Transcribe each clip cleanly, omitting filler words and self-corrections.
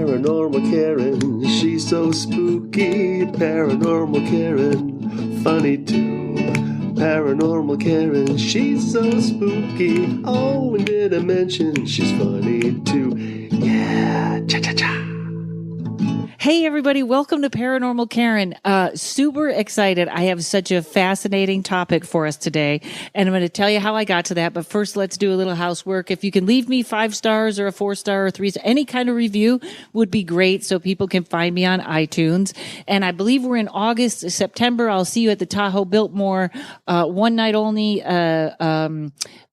Paranormal Karen, she's so spooky. Paranormal Karen, funny too. Paranormal Karen, she's so spooky. Oh, and did I mention she's funny too? Yeah, cha-cha-cha. Hey, everybody. Welcome to Paranormal Karen. Super excited. I have such a fascinating topic for us today, and I'm going to tell you how I got to that. But first, let's do a little housework. If you can leave me 5 stars or a 4-star or 3-star, any kind of review would be great so people can find me on iTunes. And I believe we're in August, September. I'll see you at the Tahoe Biltmore, one night only,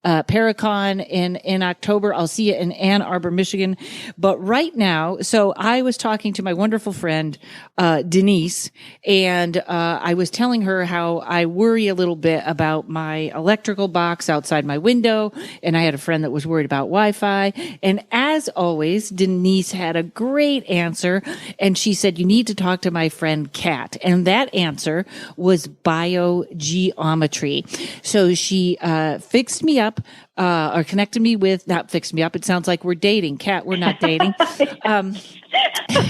Paracon in October. I'll see you in Ann Arbor, Michigan. But right now, so I was talking to my wonderful friend, Denise, and I was telling her how I worry a little bit about my electrical box outside my window. And I had a friend that was worried about Wi-Fi. And as always, Denise had a great answer. And she said, you need to talk to my friend Kat. And that answer was biogeometry. So she fixed me up. Or connected me with, not fixed me up. It sounds like we're dating. Kat, we're not dating.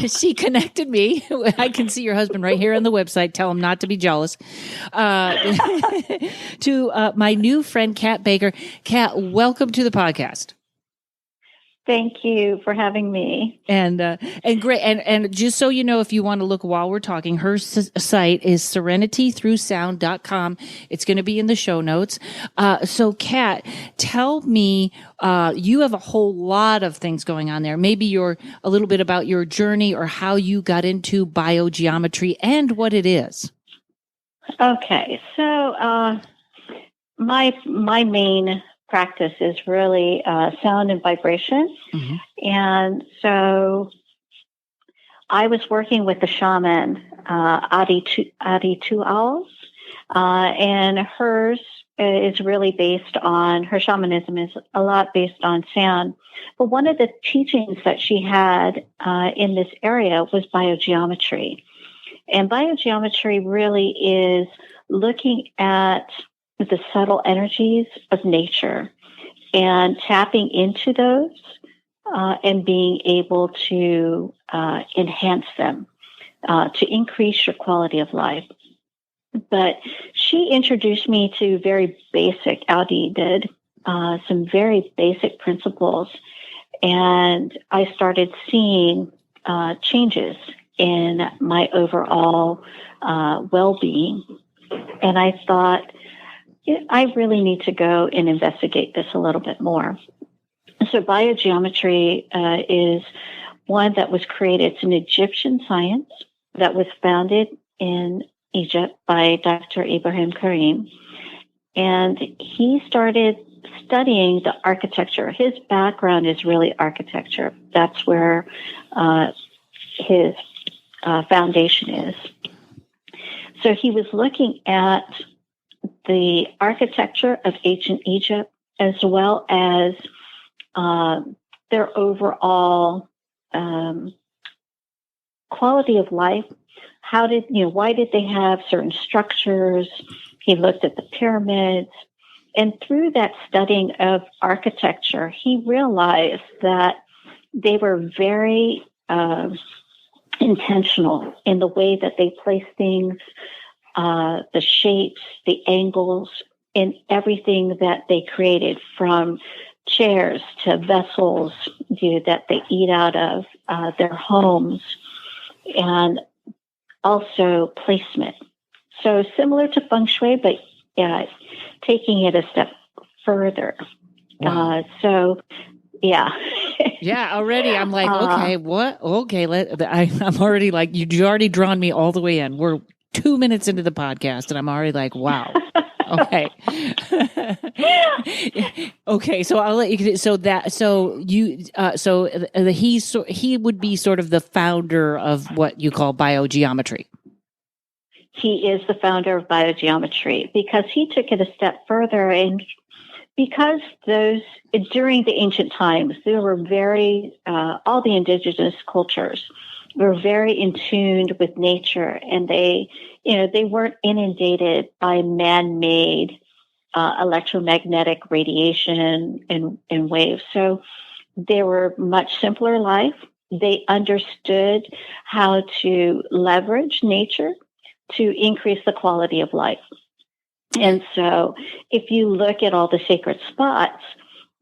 She connected me. I can see your husband right here on the website. Tell him not to be jealous. To my new friend, Kat Baker. Kat, welcome to the podcast. Thank you for having me. And great. And just so you know, if you want to look while we're talking, her site is serenitythroughsound.com. It's going to be in the show notes. So Kat, tell me, you have a whole lot of things going on there. Maybe a little bit about your journey or how you got into biogeometry and what it is. Okay. So, my main practice is really sound and vibration. Mm-hmm. And so I was working with the shaman, Adi Tuals, and hers is really based on, her shamanism is a lot based on sound. But one of the teachings that she had in this area was biogeometry. And biogeometry really is looking at the subtle energies of nature and tapping into those and being able to enhance them to increase your quality of life. But she introduced me to very basic, Audi did, some very basic principles. And I started seeing changes in my overall well-being. And I thought, I really need to go and investigate this a little bit more. So biogeometry is one that was created. It's an Egyptian science that was founded in Egypt by Dr. Ibrahim Karim. And he started studying the architecture. His background is really architecture. That's where his foundation is. So he was looking at the architecture of ancient Egypt, as well as their overall quality of life. Why did they have certain structures? He looked at the pyramids. And through that studying of architecture, he realized that they were very intentional in the way that they placed things, the shapes, the angles, in everything that they created, from chairs to vessels that they eat out of, their homes, and also placement. So similar to feng shui, but taking it a step further. Wow. Yeah. Yeah, already I'm like, okay, what? Okay, I'm already like, you already drawn me all the way in. We're 2 minutes into the podcast, and I'm already like, wow. Okay. Okay. So I'll let you. He would be sort of the founder of what you call biogeometry. He is the founder of biogeometry because he took it a step further, and because during the ancient times, there were all the indigenous cultures were very in tune with nature, and they weren't inundated by man-made electromagnetic radiation and waves. So they were much simpler life. they understood how to leverage nature to increase the quality of life. And so if you look at all the sacred spots,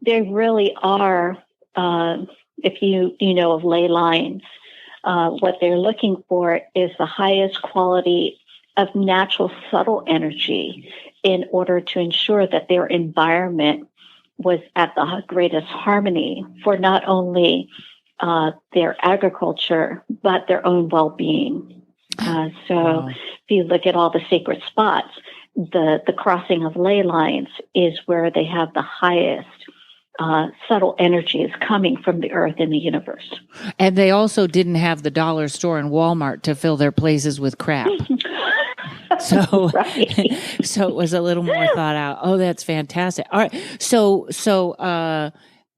they really are, if you know of ley lines, what they're looking for is the highest quality of natural subtle energy in order to ensure that their environment was at the greatest harmony for not only their agriculture, but their own well-being. So if you look at all the sacred spots, the crossing of ley lines is where they have the highest subtle energies coming from the earth and the universe. And they also didn't have the dollar store and Walmart to fill their places with crap. So, so it was a little more thought out. Oh, that's fantastic. All right. So,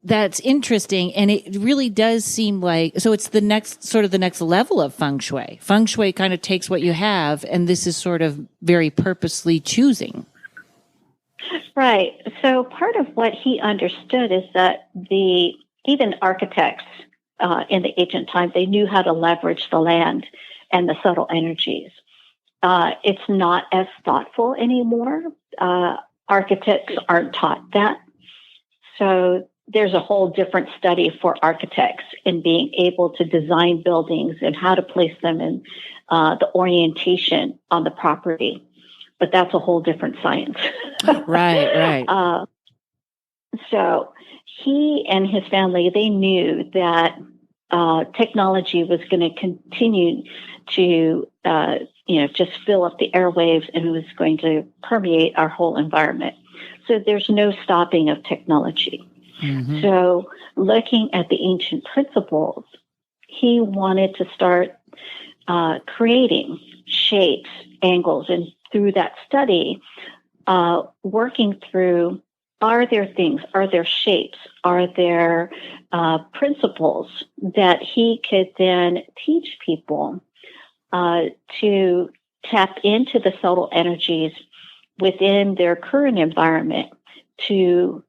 that's interesting. And it really does seem like, so it's the next level of feng shui. Feng shui kind of takes what you have, and this is sort of very purposely choosing. Right. So part of what he understood is that even architects in the ancient time, they knew how to leverage the land and the subtle energies. It's not as thoughtful anymore. Architects aren't taught that. So there's a whole different study for architects in being able to design buildings and how to place them in the orientation on the property. But that's a whole different science. Right. So he and his family, they knew that technology was going to continue to, just fill up the airwaves, and it was going to permeate our whole environment. So there's no stopping of technology. Mm-hmm. So looking at the ancient principles, he wanted to start creating shapes, angles, and through that study, working through, are there things, are there shapes, are there principles that he could then teach people to tap into the subtle energies within their current environment to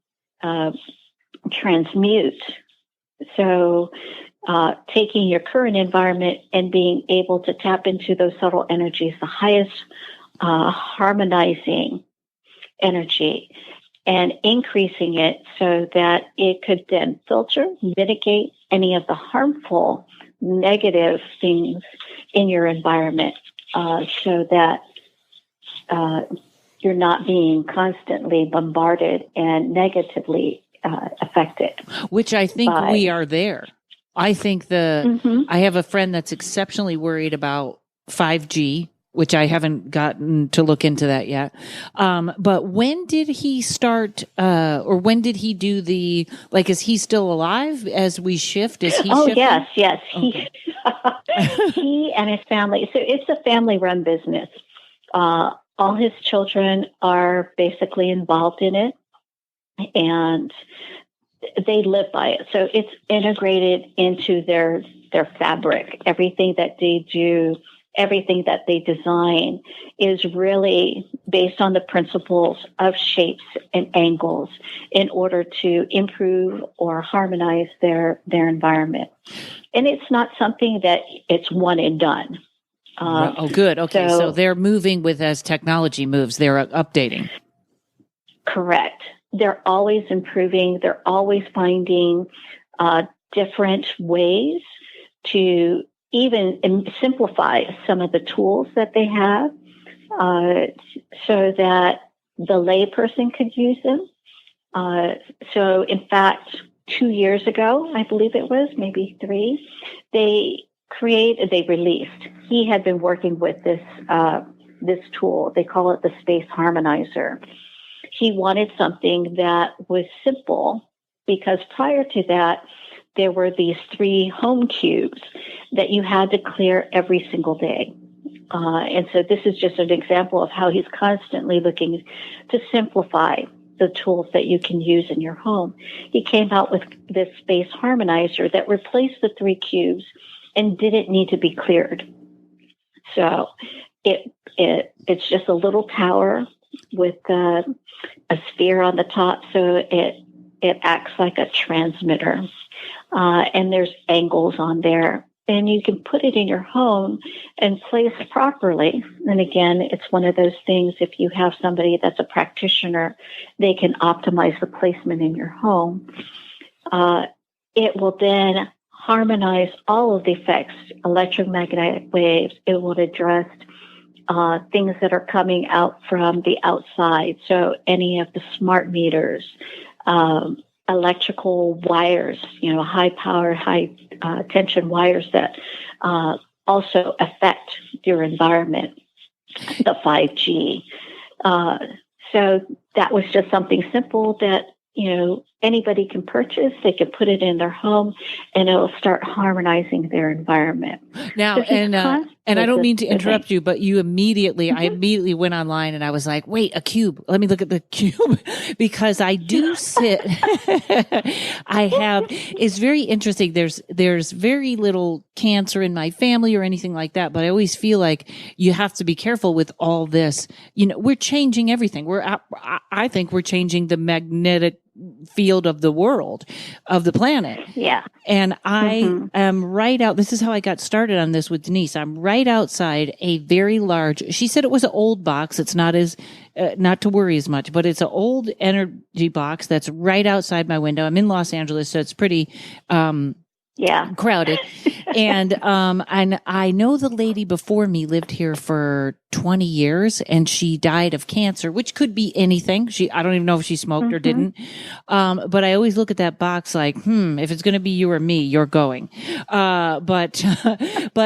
transmute. So taking your current environment and being able to tap into those subtle energies, the highest harmonizing energy, and increasing it so that it could then filter, mitigate any of the harmful, negative things in your environment so that you're not being constantly bombarded and negatively affected. Which I think we are there. I think I have a friend that's exceptionally worried about 5G, which I haven't gotten to look into that yet. But when did he start, or when did he do is he still alive as we shift? Is he shifting? Yes. Okay. He and his family, so it's a family-run business. All his children are basically involved in it, and they live by it. So it's integrated into their fabric. Everything that they do, everything that they design is really based on the principles of shapes and angles in order to improve or harmonize their environment. And it's not something that it's one and done. Good. Okay. So they're moving with as technology moves, they're updating. Correct. They're always improving. They're always finding different ways to even simplify some of the tools that they have so that the layperson could use them. So in fact, 2 years ago, I believe it was, maybe 3, they released. He had been working with this tool. They call it the Space Harmonizer. He wanted something that was simple because prior to that, there were these 3 home cubes that you had to clear every single day. And so this is just an example of how he's constantly looking to simplify the tools that you can use in your home. He came out with this Space Harmonizer that replaced the 3 cubes and didn't need to be cleared. So it's just a little tower with a sphere on the top, so it acts like a transmitter. and there's angles on there. And you can put it in your home and place properly. And again, it's one of those things, if you have somebody that's a practitioner, they can optimize the placement in your home. It will then harmonize all of the effects, electromagnetic waves. It will address things that are coming out from the outside. So any of the smart meters, electrical wires, high power, high tension wires that also affect your environment, the 5G. So that was just something simple that, anybody can purchase. They can put it in their home and it'll start harmonizing their environment. Now, and I don't mean to interrupt you, but I immediately went online and I was like, wait, a cube. Let me look at the cube because I do sit. It's very interesting. There's very little cancer in my family or anything like that, but I always feel like you have to be careful with all this. We're changing everything. I think we're changing the magnetic field of the world, of the planet. Yeah. And I am right out. This is how I got started on this with Denise. I'm right outside a very large, she said it was an old box. It's not not to worry as much, but it's an old energy box that's right outside my window. I'm in Los Angeles, so it's pretty, crowded. And I know the lady before me lived here for 20 years and she died of cancer, which could be anything. I don't even know if she smoked or didn't. But I always look at that box like, if it's going to be you or me, you're going. But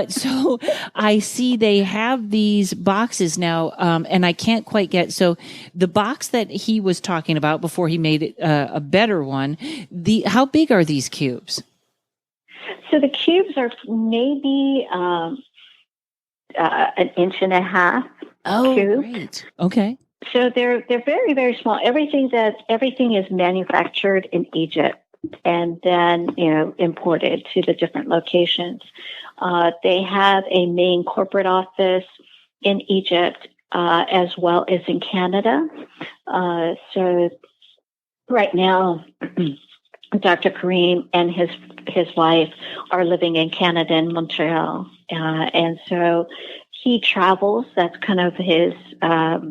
so I see they have these boxes now. And I can't quite so the box that he was talking about before he made it a better one, how big are these cubes? So the cubes are maybe an inch and a half. Oh, cube. Great. Okay. So they're very, very small. Everything is manufactured in Egypt and then imported to the different locations. They have a main corporate office in Egypt as well as in Canada. So right now, Dr. Kareem and his wife are living in Canada in Montreal. And so he travels. That's kind of his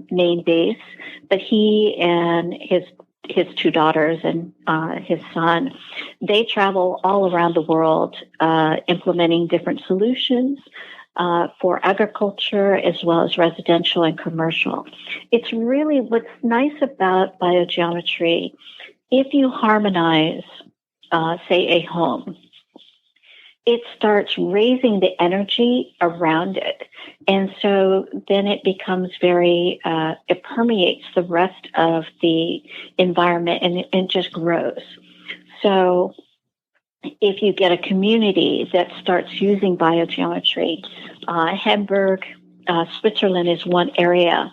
main base. But he and his two daughters and his son, they travel all around the world implementing different solutions for agriculture as well as residential and commercial. It's really what's nice about biogeometry. If you harmonize, say, a home, it starts raising the energy around it. And so then it becomes it permeates the rest of the environment and it just grows. So if you get a community that starts using biogeometry, Hamburg, Switzerland is one area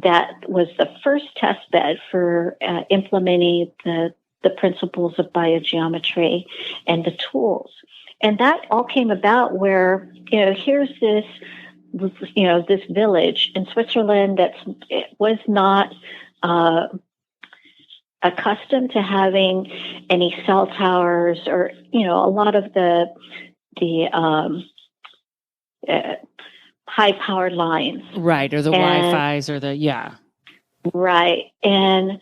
that was the first test bed for implementing the principles of biogeometry and the tools. And that all came about where, here's this village in Switzerland that was not accustomed to having any cell towers or, a lot of the high-powered lines. Right, or the Wi-Fi's or Right. And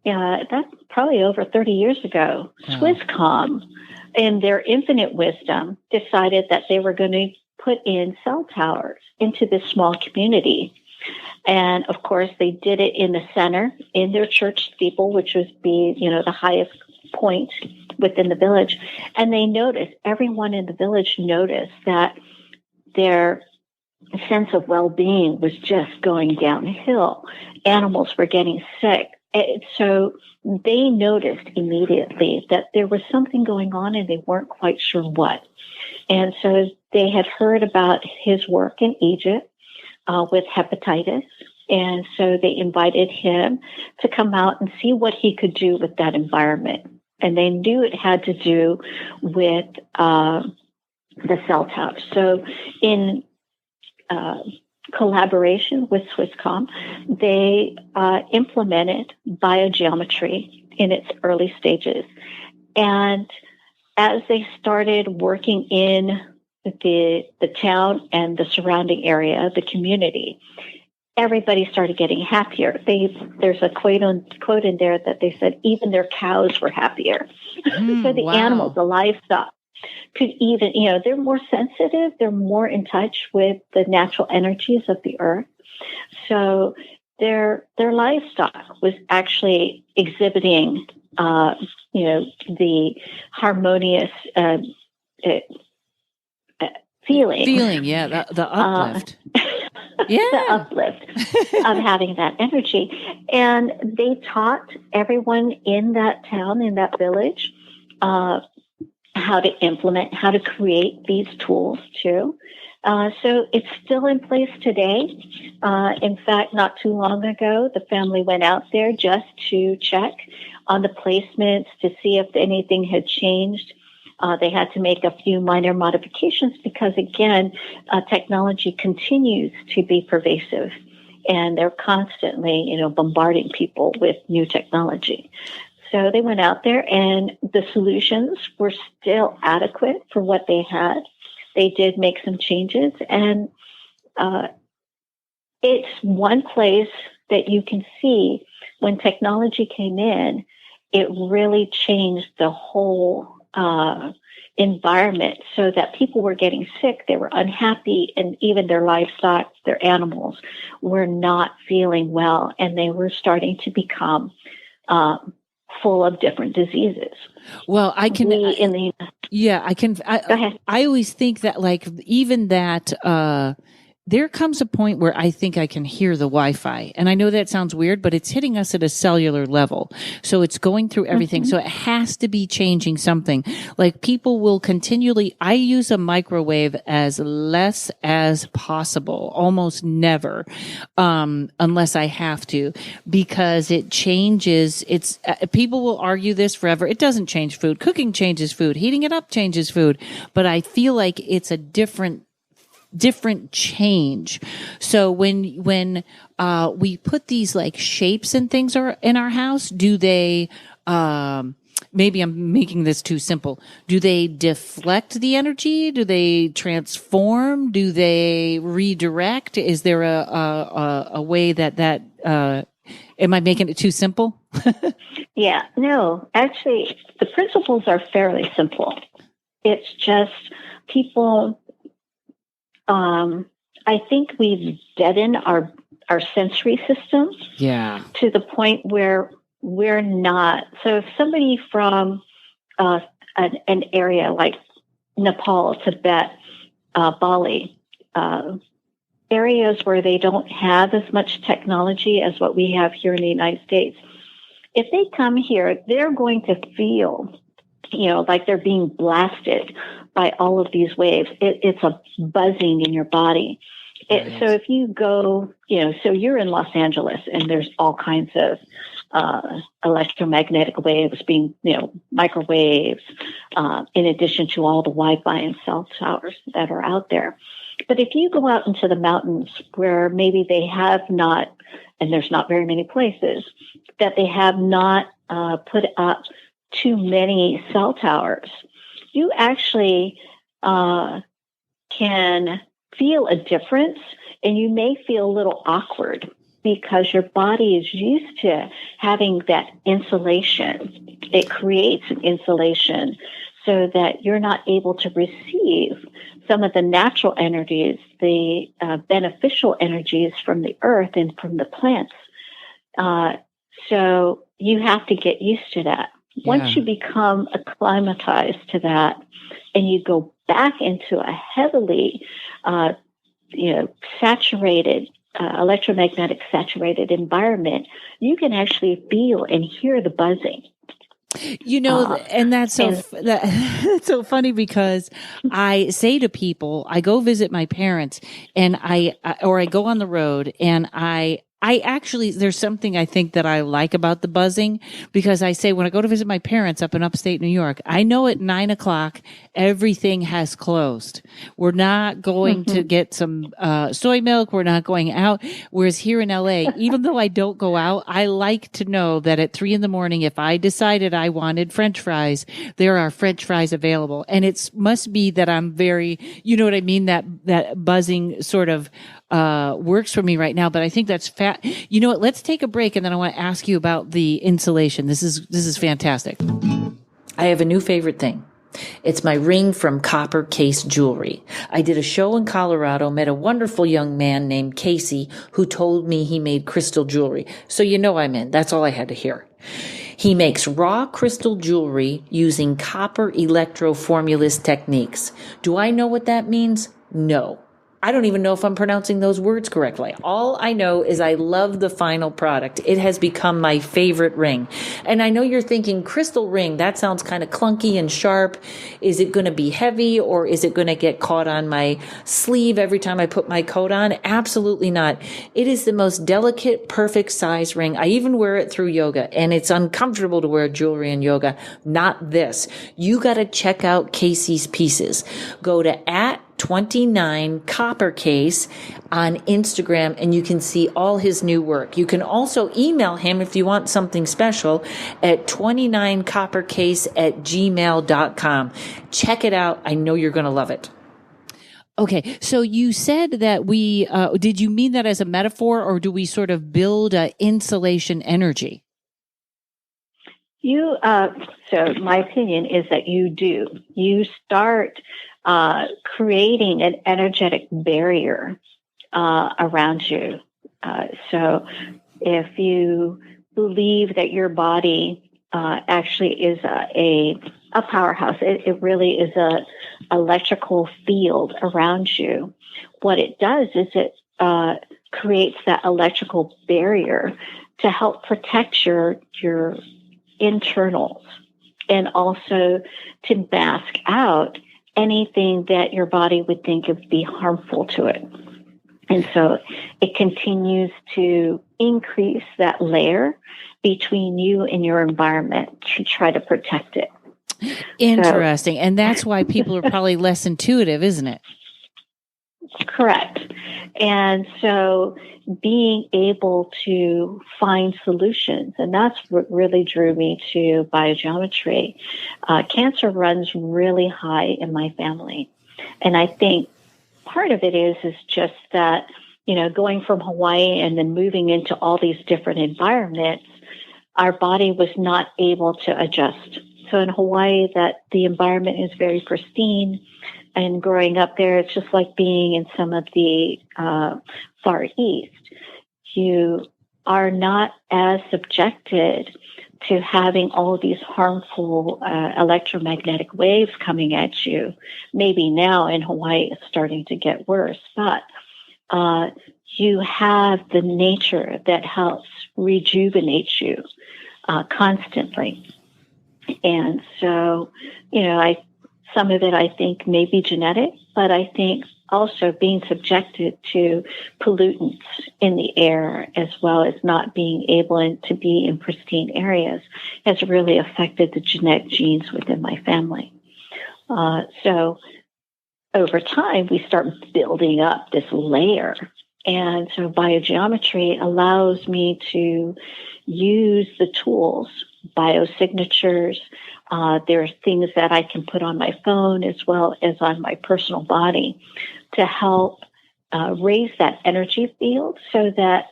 that's probably over 30 years ago. Oh. Swisscom, in their infinite wisdom, decided that they were going to put in cell towers into this small community. And, of course, they did it in the center, in their church steeple, which would be, the highest point within the village. And everyone in the village noticed that their sense of well-being was just going downhill. Animals were getting sick. So they noticed immediately that there was something going on and they weren't quite sure what. And so they had heard about his work in Egypt with hepatitis. And so they invited him to come out and see what he could do with that environment. And they knew it had to do with the cell towers. So in collaboration with Swisscom, they implemented biogeometry in its early stages. And as they started working in the town and the surrounding area, the community, everybody started getting happier. There's a quote in there that they said even their cows were happier. So the animals, the livestock, could even, they're more sensitive. They're more in touch with the natural energies of the earth. So their livestock was actually exhibiting, the harmonious feeling. Yeah, the uplift. The uplift of having that energy. And they taught everyone in that town, in that village, how to implement, how to create these tools too. So it's still in place today. In fact, not too long ago, the family went out there just to check on the placements to see if anything had changed. They had to make a few minor modifications because, again, technology continues to be pervasive, and they're constantly, bombarding people with new technology. So they went out there, and the solutions were still adequate for what they had. They did make some changes, and it's one place that you can see when technology came in, it really changed the whole environment so that people were getting sick, they were unhappy, and even their livestock, their animals were not feeling well, and they were starting to become full of different diseases. Well, I can, Go ahead. I always think that even that, there comes a point where I think I can hear the Wi-Fi. And I know that sounds weird, but it's hitting us at a cellular level. So it's going through everything. Mm-hmm. So it has to be changing something. Like people will continually, I use a microwave as less as possible, almost never, unless I have to, because it changes. People will argue this forever. It doesn't change food. Cooking changes food. Heating it up changes food. But I feel like it's a different change. So when we put these shapes and things in our house, do they, maybe I'm making this too simple. Do they deflect the energy? Do they transform? Do they redirect? Is there a way that am I making it too simple? Yeah, no, actually the principles are fairly simple. It's just people, I think we've deadened our sensory system. Yeah. To the point where we're not. So if somebody from an area like Nepal, Tibet, Bali, areas where they don't have as much technology as what we have here in the United States, if they come here, they're going to feel, like they're being blasted by all of these waves. It's a buzzing in your body. Right. So if you go, so you're in Los Angeles and there's all kinds of electromagnetic waves being, microwaves, in addition to all the Wi-Fi and cell towers that are out there. But if you go out into the mountains where maybe they have not, and there's not very many places, that they have not put up too many cell towers, you actually can feel a difference, and you may feel a little awkward because your body is used to having that insulation. It creates an insulation so that you're not able to receive some of the natural energies, the beneficial energies from the earth and from the plants. So you have to get used to that. Yeah. Once you become acclimatized to that and you go back into a heavily, saturated, electromagnetic saturated environment, you can actually feel and hear the buzzing. And that's that's so funny because I say to people, I go visit my parents and I go on the road and I there's something I think that I like about the buzzing, because I say when I go to visit my parents up in upstate New York, I know at 9:00 everything has closed. We're not going to get some soy milk. We're not going out. Whereas here in LA, even though I don't go out, I like to know that at 3 a.m, if I decided I wanted French fries, there are French fries available. And it must be that I'm very, you know what I mean? That buzzing sort of works for me right now, but I think that's You know what? Let's take a break, and then I want to ask you about the insulation. This is fantastic. I have a new favorite thing. It's my ring from Copper Case Jewelry. I did a show in Colorado, met a wonderful young man named Casey who told me he made crystal jewelry. So you know I'm in. That's all I had to hear. He makes raw crystal jewelry using copper electroformulist techniques. Do I know what that means? No. I don't even know if I'm pronouncing those words correctly. All I know is I love the final product. It has become my favorite ring. And I know you're thinking, crystal ring, that sounds kind of clunky and sharp. Is it going to be heavy, or is it going to get caught on my sleeve every time I put my coat on? Absolutely not. It is the most delicate, perfect size ring. I even wear it through yoga, and it's uncomfortable to wear jewelry in yoga. Not this. You got to check out Casey's pieces. Go to @29 Copper Case on Instagram, and you can see all his new work. You can also email him if you want something special at 29coppercase@gmail.com. Check it out. I know you're going to love it. Okay. So you said that did you mean that as a metaphor, or do we sort of build a insulation energy? So my opinion is that you do. You start creating an energetic barrier around you. So if you believe that your body actually is a powerhouse, it really is a electrical field around you. What it does is it creates that electrical barrier to help protect your internals, and also to mask out anything that your body would think would be harmful to it. And so it continues to increase that layer between you and your environment to try to protect it. Interesting. And that's why people are probably less intuitive, isn't it? Correct. And so being able to find solutions, and that's what really drew me to biogeometry. Cancer runs really high in my family. And I think part of it is just that, going from Hawaii and then moving into all these different environments, our body was not able to adjust. So in Hawaii, that the environment is very pristine. And growing up there, it's just like being in some of the Far East. You are not as subjected to having all of these harmful electromagnetic waves coming at you. Maybe now in Hawaii it's starting to get worse, but you have the nature that helps rejuvenate you constantly. And so, some of it I think may be genetic, but I think also being subjected to pollutants in the air, as well as not being able to be in pristine areas, has really affected the genetic genes within my family. So over time, we start building up this layer. And so biogeometry allows me to use the tools, biosignatures. There are things that I can put on my phone as well as on my personal body to help raise that energy field so that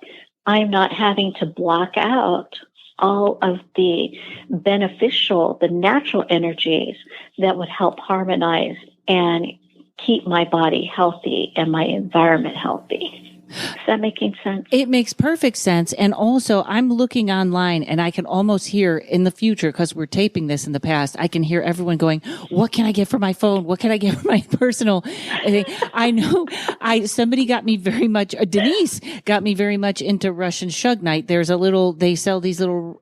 I'm not having to block out all of the the natural energies that would help harmonize and keep my body healthy and my environment healthy. Is that making sense? It makes perfect sense. And also, I'm looking online and I can almost hear in the future, because we're taping this in the past, I can hear everyone going, what can I get for my phone? What can I get for my personal? I know somebody got me very much, Denise got me very much into Russian Shugnite. They sell these little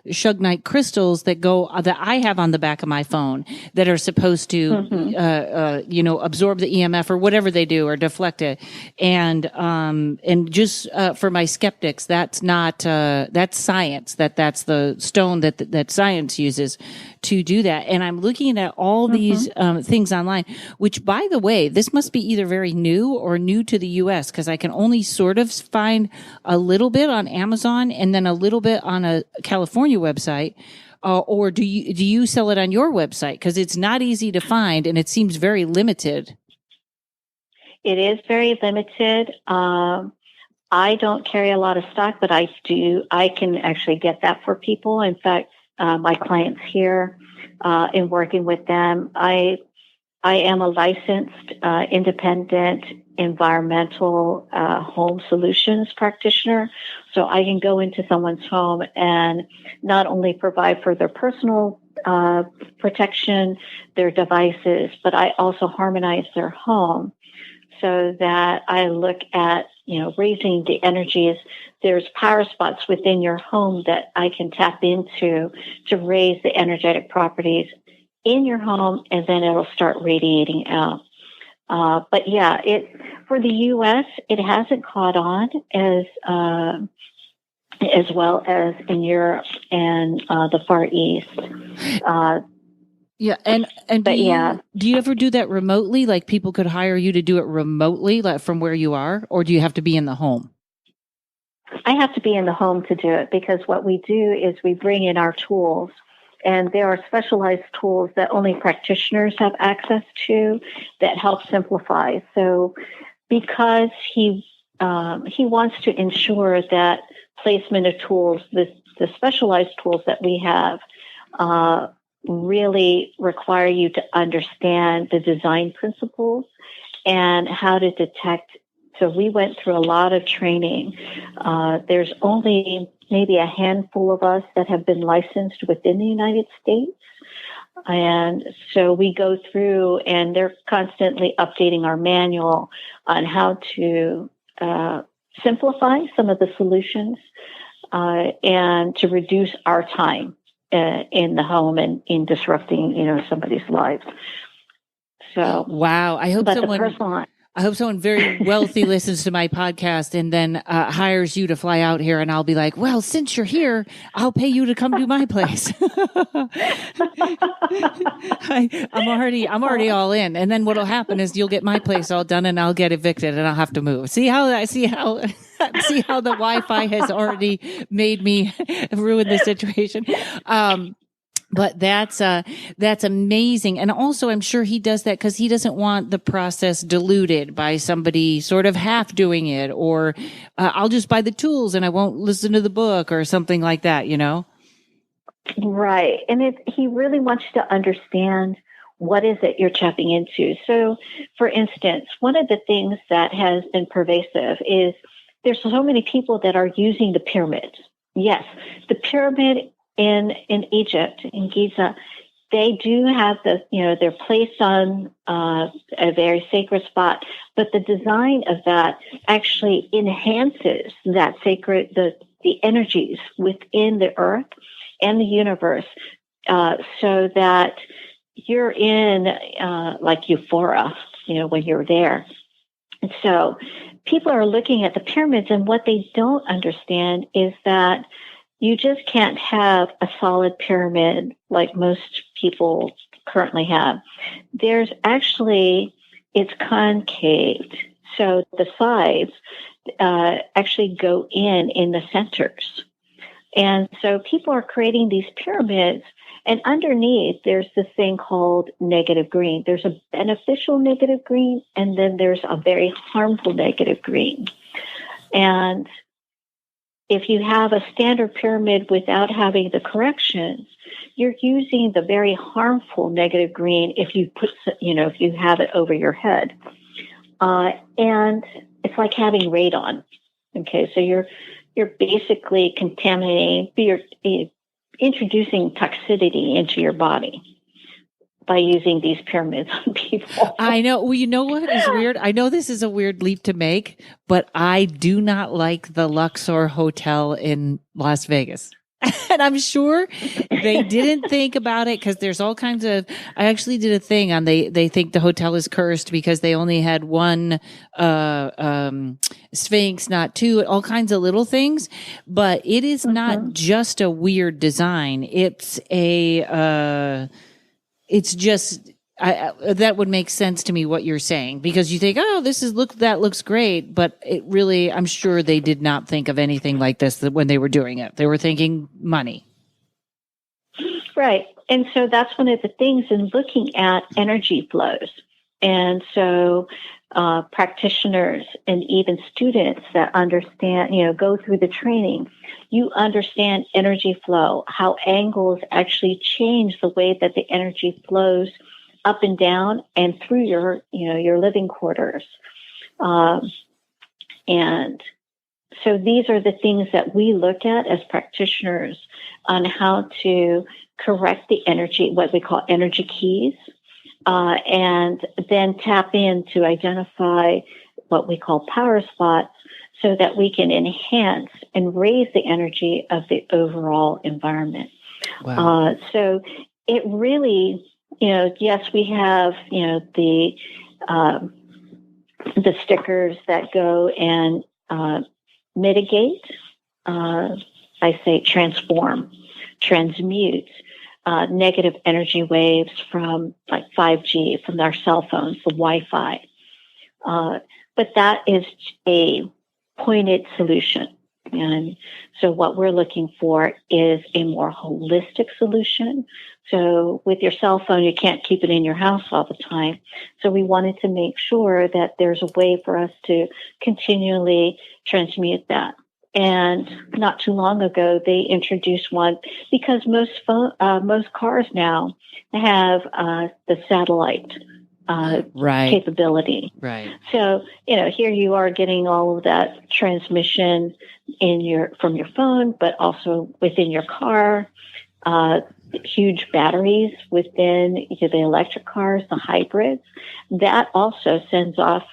Shugnite crystals that I have on the back of my phone that are supposed to, absorb the EMF or whatever they do or deflect it. And, And just for my skeptics, that's not that's science. That's the stone that science uses to do that. And I'm looking at all these things online. Which, by the way, this must be either very new or new to the U.S. because I can only sort of find a little bit on Amazon and then a little bit on a California website. Or do you sell it on your website? Because it's not easy to find and it seems very limited. It is very limited. I don't carry a lot of stock, but I do. I can actually get that for people. In fact, my clients here, in working with them, I am a licensed independent environmental home solutions practitioner. So I can go into someone's home and not only provide for their personal protection, their devices, but I also harmonize their home so that I look at, raising the energies. There's power spots within your home that I can tap into to raise the energetic properties in your home, and then it'll start radiating out. But yeah, for the U.S., it hasn't caught on as well as in Europe and the Far East. Yeah, and do you ever do that remotely? Like people could hire you to do it remotely, like from where you are, or do you have to be in the home? I have to be in the home to do it because what we do is we bring in our tools. And there are specialized tools that only practitioners have access to that help simplify. So because he wants to ensure that placement of tools, the specialized tools that we have, really require you to understand the design principles and how to detect. So we went through a lot of training. There's only maybe a handful of us that have been licensed within the United States. And so we go through and they're constantly updating our manual on how to simplify some of the solutions and to reduce our time in the home and in disrupting, somebody's lives. So wow, I hope someone very wealthy listens to my podcast and then hires you to fly out here, and I'll be like, well, since you're here, I'll pay you to come to my place. I'm already all in. And then what'll happen is you'll get my place all done and I'll get evicted and I'll have to move. See how the Wi-Fi has already made me ruin the situation. But that's amazing. And also I'm sure he does that because he doesn't want the process diluted by somebody sort of half doing it, or I'll just buy the tools and I won't listen to the book or something like that, Right. And he really wants you to understand what is it you're tapping into. So for instance, one of the things that has been pervasive is there's so many people that are using the pyramids. Yes, the pyramid in Egypt, in Giza, they do have they're placed on a very sacred spot, but the design of that actually enhances that sacred, the energies within the earth and the universe, so that you're in like euphoria, when you're there. And so people are looking at the pyramids, and what they don't understand is that you just can't have a solid pyramid like most people currently have. There's actually, it's concave. So the sides actually go in the centers. And so people are creating these pyramids, and underneath there's this thing called negative green. There's a beneficial negative green, and then there's a very harmful negative green. And if you have a standard pyramid without having the corrections, you're using the very harmful negative green if you if you have it over your head. And it's like having radon. Okay, so you're basically contaminating, you're introducing toxicity into your body by using these pyramids on people. I know. Well, you know what is weird? I know this is a weird leap to make, but I do not like the Luxor Hotel in Las Vegas. And I'm sure they didn't think about it because there's all kinds of. I actually did a thing on they think the hotel is cursed because they only had one Sphinx, not two. All kinds of little things, but it is not just a weird design. It's a. It's just. That would make sense to me what you're saying because you think, oh, that looks great, but it really, I'm sure they did not think of anything like this when they were doing it. They were thinking money. Right. And so that's one of the things in looking at energy flows. And so practitioners and even students that understand, go through the training, you understand energy flow, how angles actually change the way that the energy flows up and down and through your living quarters. And so these are the things that we look at as practitioners on how to correct the energy, what we call energy keys, and then tap in to identify what we call power spots so that we can enhance and raise the energy of the overall environment. Wow. So it really... yes, we have, the stickers that go and mitigate, I say transform, transmute negative energy waves from like 5G, from our cell phones, the Wi-Fi. But that is a pointed solution. And so what we're looking for is a more holistic solution. So with your cell phone, you can't keep it in your house all the time. So we wanted to make sure that there's a way for us to continually transmute that. And not too long ago, they introduced one because most cars now have the satellite capability. Right. So, here you are getting all of that transmission from your phone, but also within your car, huge batteries within the electric cars, the hybrids, that also sends off,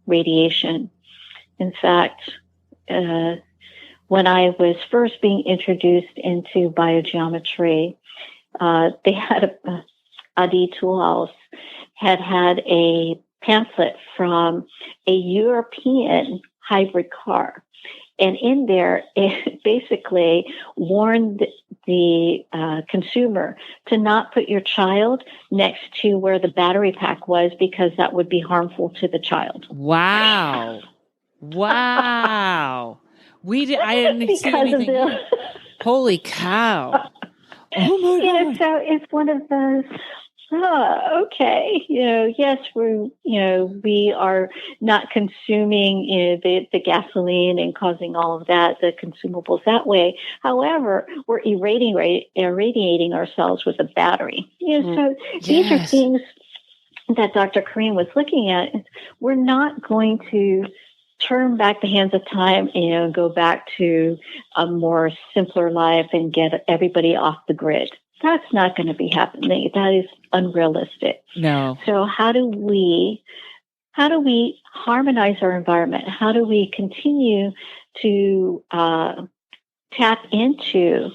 radiation. In fact, when I was first being introduced into biogeometry, they had Adi Toolhouse had a pamphlet from a European hybrid car. And in there, it basically warned the consumer to not put your child next to where the battery pack was because that would be harmful to the child. Wow. Wow. I didn't see anything. Holy cow. Oh my God. So it's one of those, okay. Yes, we are not consuming, the gasoline and causing all of that, the consumables that way. However, we're irradiating ourselves with a battery. So these are things that Dr. Kareem was looking at. We're not going to turn back the hands of time and go back to a more simpler life and get everybody off the grid. That's not going to be happening. That is unrealistic. No. So how do we harmonize our environment? How do we continue to tap into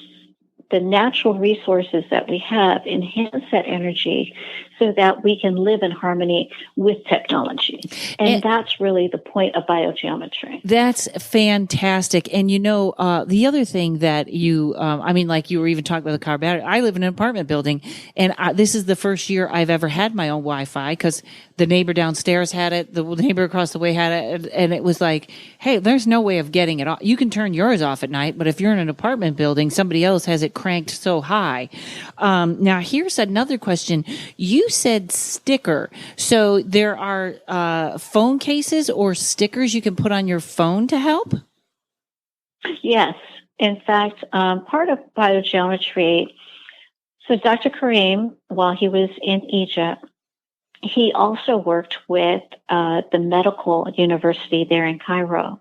the natural resources that we have, enhance that energy so that we can live in harmony with technology. And that's really the point of biogeometry. That's fantastic. And the other thing that like you were even talking about the car battery, I live in an apartment building and this is the first year I've ever had my own Wi-Fi because the neighbor downstairs had it, the neighbor across the way had it, and it was like, hey, there's no way of getting it off. You can turn yours off at night, but if you're in an apartment building, somebody else has it cranked so high. Now, here's another question. You said sticker. So there are phone cases or stickers you can put on your phone to help? Yes. In fact, part of biogeometry, so Dr. Kareem, while he was in Egypt, he also worked with the medical university there in Cairo.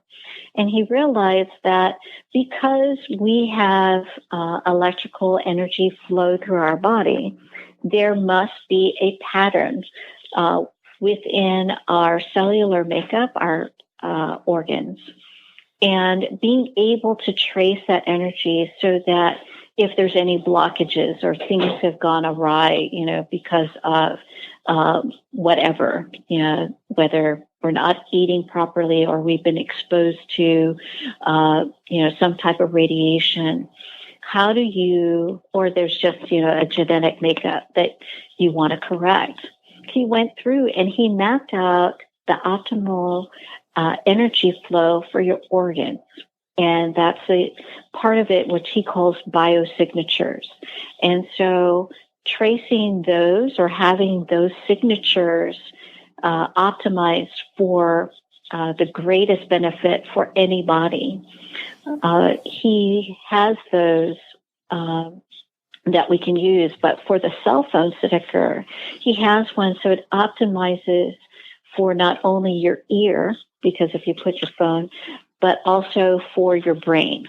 And he realized that because we have electrical energy flow through our body, there must be a pattern within our cellular makeup, our organs. and being able to trace that energy so that if there's any blockages or things have gone awry, because of whatever, whether we're not eating properly or we've been exposed to, some type of radiation, how do you, or there's just, a genetic makeup that you want to correct. He went through and he mapped out the optimal energy flow for your organs. And that's a part of it, which he calls biosignatures. And so tracing those or having those signatures optimized for the greatest benefit for any body. He has those that we can use, but for the cell phone sticker, he has one so it optimizes for not only your ear, because if you put your phone, but also for your brain.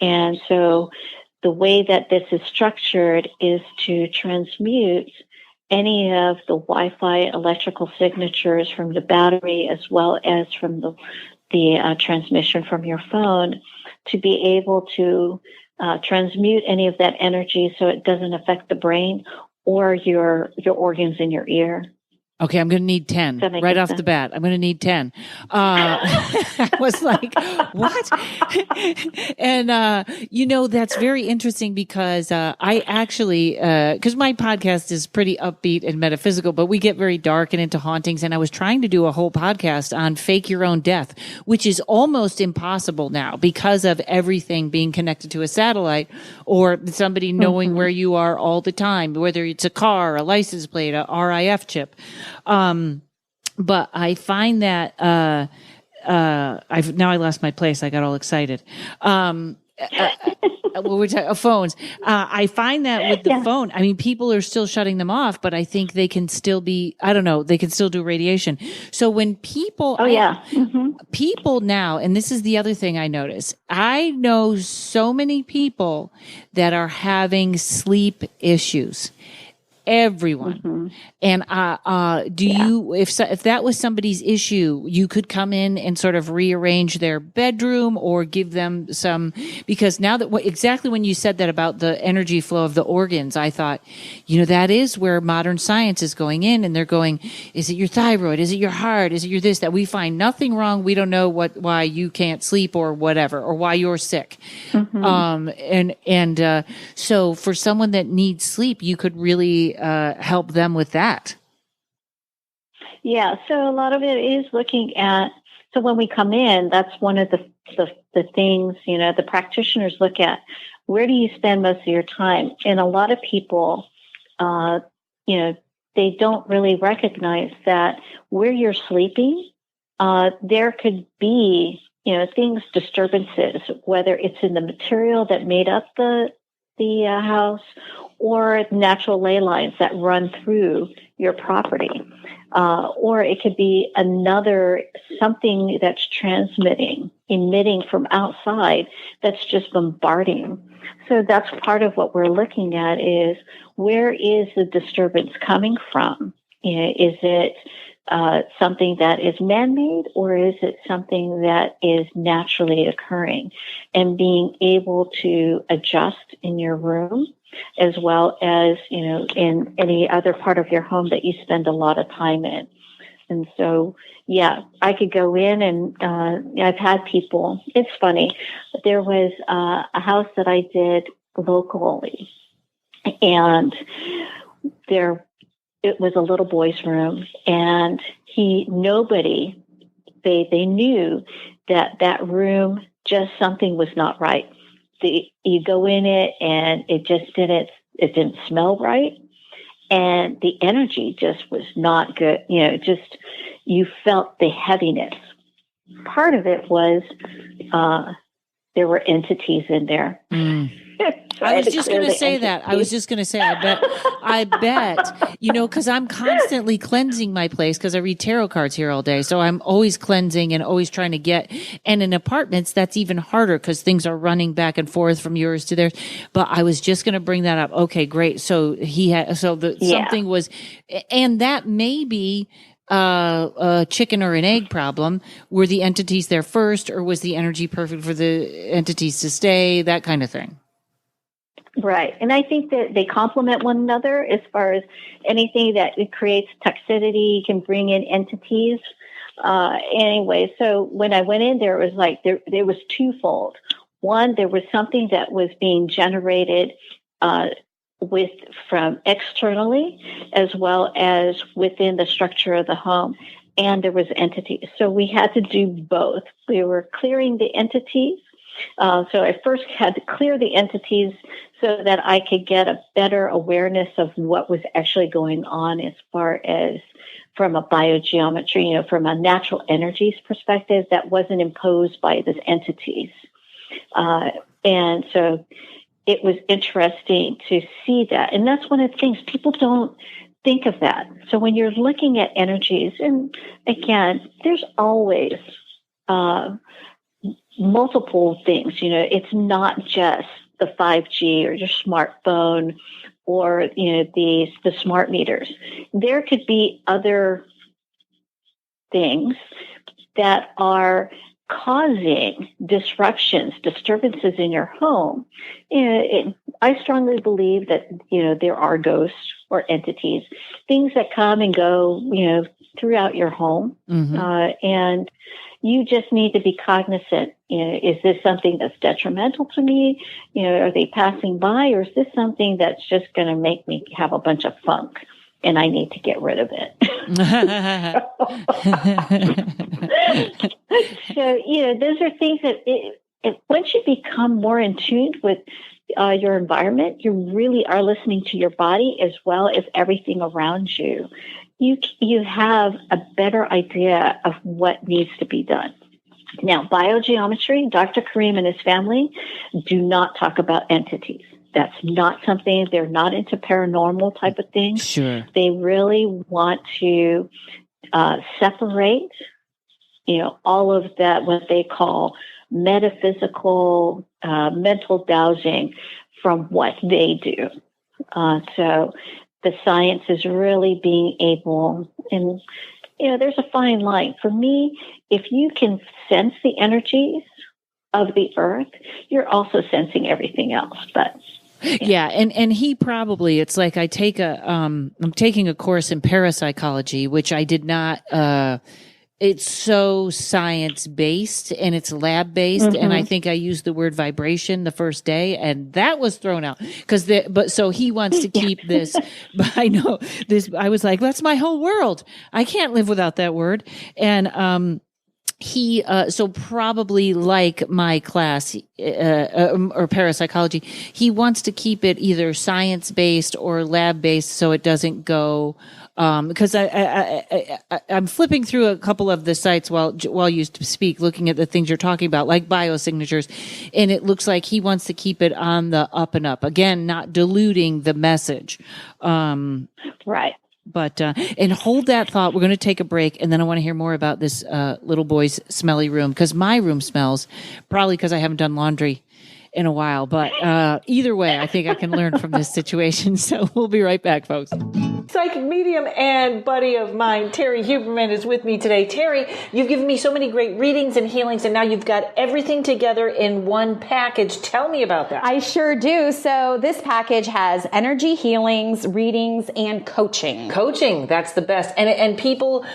And so the way that this is structured is to transmute any of the Wi-Fi electrical signatures from the battery as well as from the transmission from your phone to be able to transmute any of that energy so it doesn't affect the brain or your organs in your ear. Okay, I'm going to need 10 right off the bat. I'm going to need 10. I was like, what? And, that's very interesting because I actually, because my podcast is pretty upbeat and metaphysical, but we get very dark and into hauntings. And I was trying to do a whole podcast on fake your own death, which is almost impossible now because of everything being connected to a satellite or somebody knowing where you are all the time, whether it's a car, a license plate, a RIF chip. But I find that, now I lost my place. I got all excited. We're talking phones. I find that with the phone, I mean, people are still shutting them off, but I think they can still be, they can still do radiation. So when people, people now, and this is the other thing I notice, I know so many people that are having sleep issues. Everyone. And you, if that was somebody's issue, you could come in and sort of rearrange their bedroom or give them some, because now that exactly when you said that about the energy flow of the organs, I thought, that is where modern science is going in, and they're going, is it your thyroid? Is it your heart? Is it your this, that? We find nothing wrong. We don't know why you can't sleep or whatever, or why you're sick. So for someone that needs sleep, you could really help them with that. Yeah, so a lot of it is looking at, so when we come in, that's one of the things, the practitioners look at, where do you spend most of your time? And a lot of people, they don't really recognize that where you're sleeping, there could be, disturbances, whether it's in the material that made up the house or natural ley lines that run through your property. Or it could be something that's emitting from outside that's just bombarding. So that's part of what we're looking at is, where is the disturbance coming from? Is it something that is man-made, or is it something that is naturally occurring? And being able to adjust in your room, as well as, in any other part of your home that you spend a lot of time in. And so, I could go in and I've had people, it's funny, there was a house that I did locally, and it was a little boy's room, and they knew that room, just something was not right. You go in it and it didn't smell right. And the energy just was not good. You felt the heaviness. Part of it was, there were entities in there. I was just going to say that. I was just going to say, I bet, because I'm constantly cleansing my place because I read tarot cards here all day. So I'm always cleansing and always trying to and in apartments, that's even harder because things are running back and forth from yours to theirs. But I was just going to bring that up. Okay, great. So something was, and that may be a chicken or an egg problem. Were the entities there first, or was the energy perfect for the entities to stay? That kind of thing. Right. And I think that they complement one another as far as anything that creates toxicity can bring in entities. Anyway, so when I went in there, it was like there was twofold. One, there was something that was being generated from externally as well as within the structure of the home. And there was entities. So we had to do both. We were clearing the entities. So I first had to clear the entities so that I could get a better awareness of what was actually going on as far as from a biogeometry, from a natural energies perspective that wasn't imposed by these entities. And so it was interesting to see that. And that's one of the things people don't think of that. So when you're looking at energies, and again, there's always multiple things. It's not just the 5G or your smartphone or the smart meters. There could be other things that are causing disturbances in your home. I strongly believe that there are ghosts or entities, things that come and go throughout your home, and you just need to be cognizant. Is this something that's detrimental to me? Are they passing by, or is this something that's just going to make me have a bunch of funk and I need to get rid of it? So, those are things that once you become more in tune with your environment, you really are listening to your body as well as everything around you. You have a better idea of what needs to be done. Now, biogeometry, Dr. Kareem and his family do not talk about entities. That's not something, they're not into paranormal type of things. Sure. They really want to separate, all of that, what they call metaphysical, mental dowsing from what they do. So the science is really being able, and there's a fine line. For me, if you can sense the energies of the earth, you're also sensing everything else. But yeah, and he probably, it's like I'm taking a course in parapsychology, which I did not. It's so science based and it's lab based, and I think I used the word vibration the first day, and that was thrown out so he wants to keep this. But I know this. I was like, that's my whole world. I can't live without that word. And he so probably like my class or parapsychology, he wants to keep it either science based or lab based, so it doesn't go. Because I'm flipping through a couple of the sites while you speak, looking at the things you're talking about, like biosignatures, and it looks like he wants to keep it on the up and up. Again, not diluting the message. Right. But and hold that thought. We're going to take a break, and then I want to hear more about this little boy's smelly room, because my room smells, probably because I haven't done laundry in a while. But either way, I think I can learn from this situation. So we'll be right back, folks. Psychic medium and buddy of mine, Terry Huberman, is with me today. Terry, you've given me so many great readings and healings, and now you've got everything together in one package. Tell me about that. I sure do. So this package has energy healings, readings, and coaching. Coaching, that's the best. And people,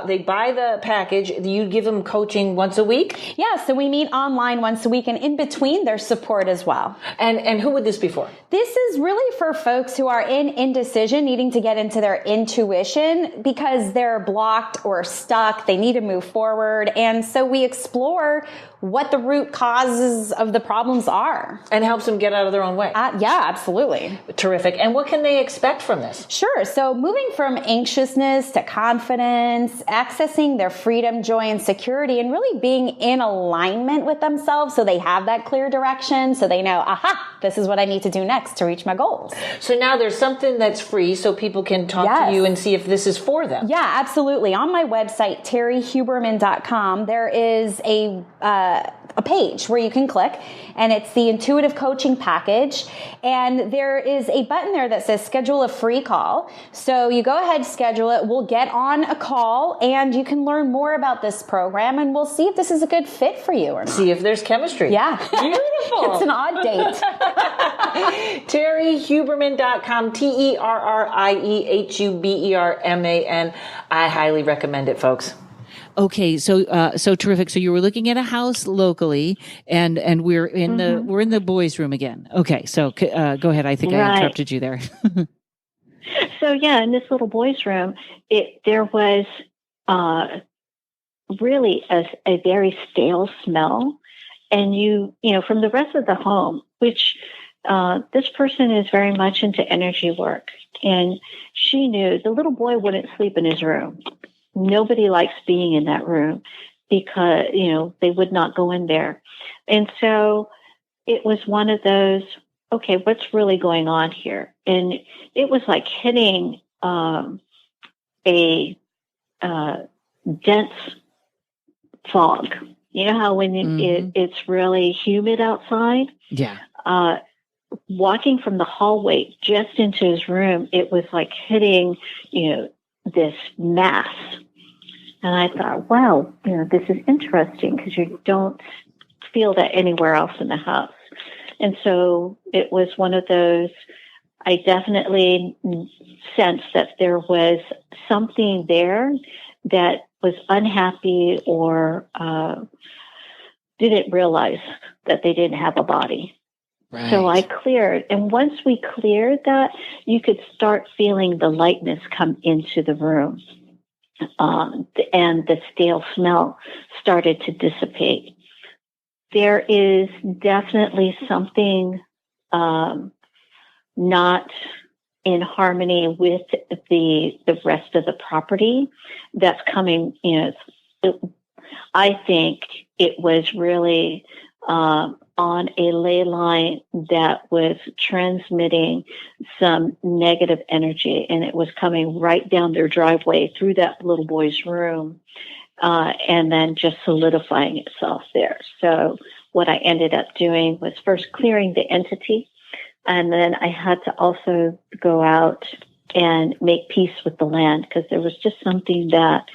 they buy the package. You give them coaching once a week? Yeah, so we meet online once a week, and in between, there's support as well. And who would this be for? This is really for folks who are in indecision, needing to get into their intuition because they're blocked or stuck. They need to move forward. And so we explore what the root causes of the problems are. And helps them get out of their own way. Yeah, absolutely. Terrific. And what can they expect from this? Sure. So moving from anxiousness to confidence, accessing their freedom, joy, and security, and really being in alignment with themselves so they have that clear direction, so they know, aha, this is what I need to do next to reach my goals. So now there's something that's free so people can talk to you and see if this is for them. Yeah, absolutely. On my website, terryhuberman.com, there is a a page where you can click, and it's the intuitive coaching package. And there is a button there that says schedule a free call. So you go ahead, schedule it. We'll get on a call and you can learn more about this program, and we'll see if this is a good fit for you or not. See if there's chemistry. Yeah. Beautiful. It's an odd date. TerryHuberman.com, TerrieHuberman. I highly recommend it, folks. Okay, so so terrific. So you were looking at a house locally, and we're in the boys' room again. Okay, so go ahead. I think I interrupted you there. So yeah, in this little boys' room, there was really a very stale smell, and you know from the rest of the home, which this person is very much into energy work, and she knew the little boy wouldn't sleep in his room. Nobody likes being in that room because, you know, they would not go in there. And so it was one of those, okay, what's really going on here? And it was like hitting a dense fog. You know how when it's really humid outside? Yeah. Walking from the hallway just into his room, it was like hitting, you know, this mass. And I thought, wow, you know, this is interesting because you don't feel that anywhere else in the house. And so it was one of those, I definitely sensed that there was something there that was unhappy or didn't realize that they didn't have a body. Right. So I cleared. And once we cleared that, you could start feeling the lightness come into the room. And the stale smell started to dissipate. There is definitely something not in harmony with the rest of the property that's coming. You know, I think it was really on a ley line that was transmitting some negative energy, and it was coming right down their driveway through that little boy's room, and then just solidifying itself there. So what I ended up doing was first clearing the entity, and then I had to also go out and make peace with the land because there was just something that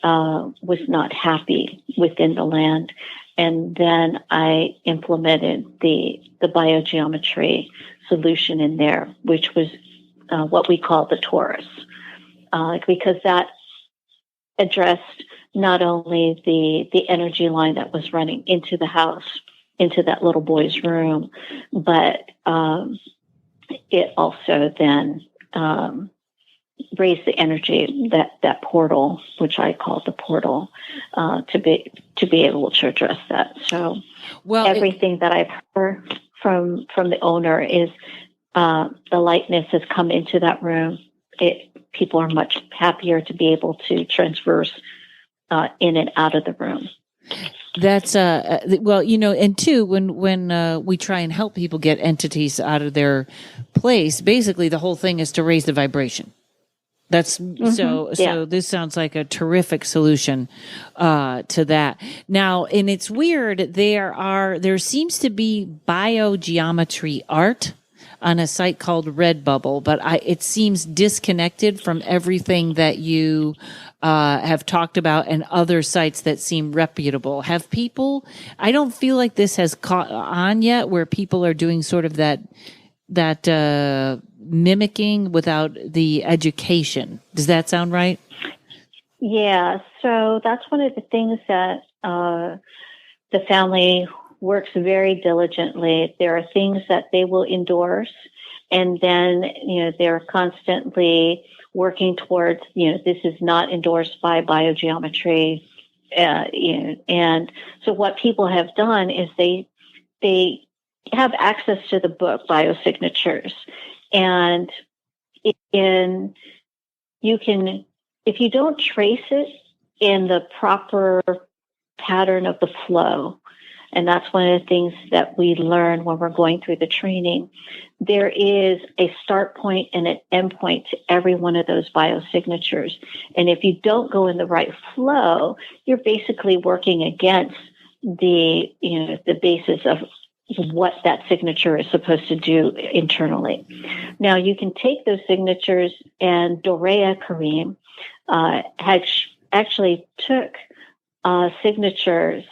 was not happy within the land. And then I implemented the biogeometry solution in there, which was what we call the torus, because that addressed not only the energy line that was running into the house, into that little boy's room, but it also then raise the energy that portal, which I call the portal, to be able to address that. So, everything that I've heard from the owner is the lightness has come into that room. People are much happier to be able to transverse in and out of the room. That's well, you know, and two, when we try and help people get entities out of their place, basically the whole thing is to raise the vibration. That's so this sounds like a terrific solution to that. Now, and it's weird, there seems to be biogeometry art on a site called Redbubble, but it seems disconnected from everything that you have talked about and other sites that seem reputable. Have people, I don't feel like this has caught on yet where people are doing sort of that mimicking without the education. Does that sound right? Yeah. So that's one of the things that the family works very diligently. There are things that they will endorse, and then, you know, they're constantly working towards, you know, this is not endorsed by biogeometry. You know, and so what people have done is they have access to the book Biosignatures, and you can, if you don't trace it in the proper pattern of the flow, and that's one of the things that we learn when we're going through the training, there is a start point and an end point to every one of those biosignatures. And if you don't go in the right flow, you're basically working against the basis of what that signature is supposed to do internally. Now, you can take those signatures, and Dorea Kareem actually took signatures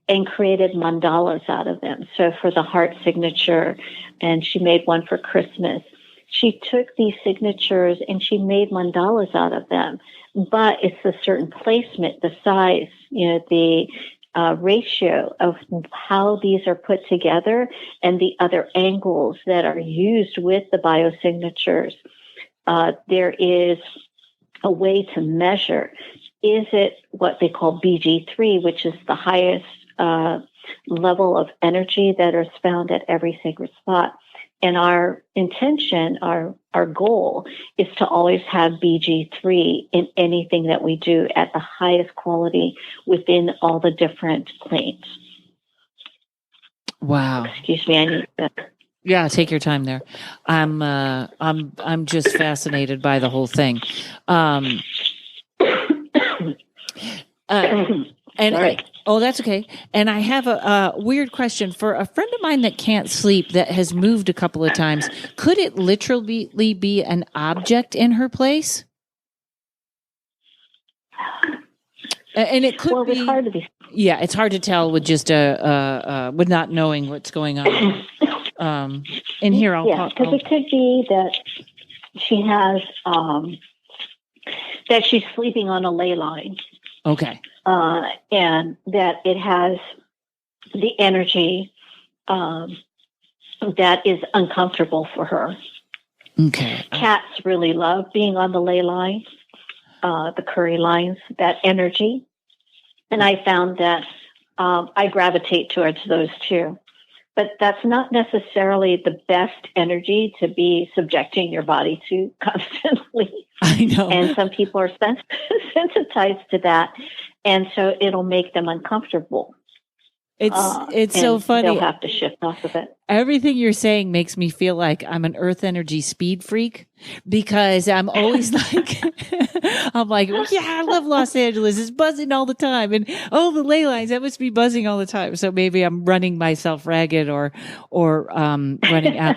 and created mandalas out of them. So for the heart signature, and she made one for Christmas, she took these signatures and she made mandalas out of them. But it's a certain placement, the size, the ratio of how these are put together and the other angles that are used with the biosignatures. There is a way to measure. Is it what they call BG3, which is the highest level of energy that is found at every sacred spot? And our intention, our goal is to always have BG3 in anything that we do at the highest quality within all the different planes. Wow. Excuse me, I need to. Yeah, take your time there. I'm just fascinated by the whole thing. That's okay. And I have a weird question for a friend of mine that can't sleep, that has moved a couple of times. Could it literally be an object in her place? And it could be. It's hard to be. Yeah, it's hard to tell with just with not knowing what's going on. And here because it could be that she has that she's sleeping on a ley line. Okay. And that it has the energy that is uncomfortable for her. Okay. Cats really love being on the ley line, the curry lines, that energy. And I found that I gravitate towards those too. But that's not necessarily the best energy to be subjecting your body to constantly. I know. And some people are sensitized to that. And so it'll make them uncomfortable. It's so funny. They'll have to shift off of it. Everything you're saying makes me feel like I'm an earth energy speed freak, because I'm always like, I'm like, yeah, I love Los Angeles. It's buzzing all the time. And the ley lines, that must be buzzing all the time. So maybe I'm running myself ragged or running out.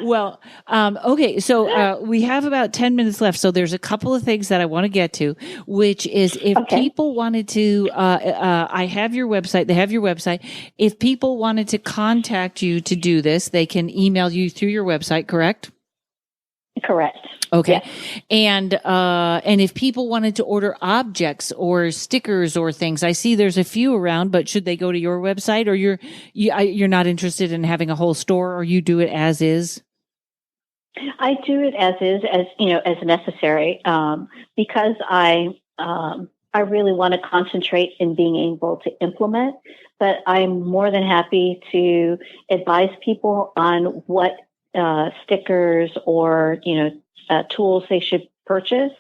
Well, okay. So, we have about 10 minutes left. So there's a couple of things that I want to get to, which is if people wanted to, I have your website, they have your website. If people wanted to contact you to do this, they can email you through your website, correct? Correct. Okay. Yes. And if people wanted to order objects or stickers or things, I see there's a few around, but should they go to your website, or you're not interested in having a whole store, or you do it as is? I do it as is, as necessary, because I really want to concentrate in being able to implement, but I'm more than happy to advise people on what stickers or, tools they should purchase.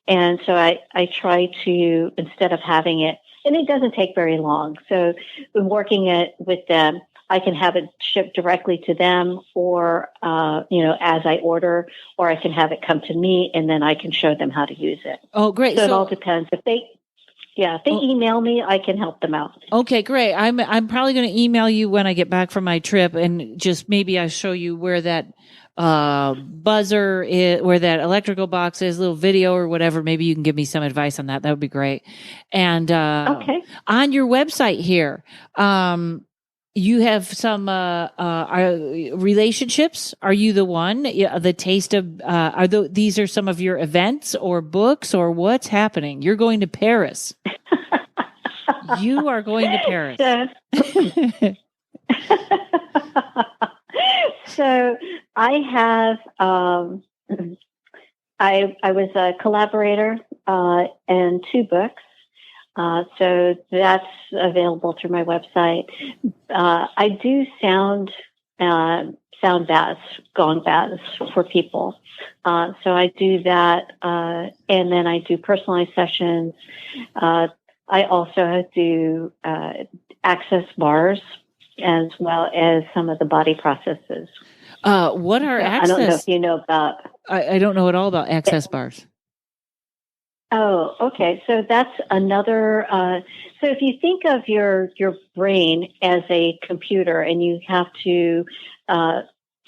And so I try to, instead of having it, and it doesn't take very long. So working it with them, I can have it shipped directly to them, or, as I order, or I can have it come to me and then I can show them how to use it. Oh, great. So it all depends. If they email me, I can help them out. Okay, great. I'm probably going to email you when I get back from my trip, and just maybe I show you where that buzzer is, where that electrical box is, little video or whatever. Maybe you can give me some advice on that. That would be great. And on your website here, you have some relationships. Are you the one? The taste of these are some of your events or books, or what's happening? You're going to Paris. You are going to Paris. So I have. I was a collaborator in 2 books. So that's available through my website. I do sound baths, gong baths for people. So I do that, and then I do personalized sessions. I also do access bars, as well as some of the body processes. What are access? I don't know if you know about. I don't know at all about access bars. Oh, okay. So that's another. So if you think of your brain as a computer, and you have to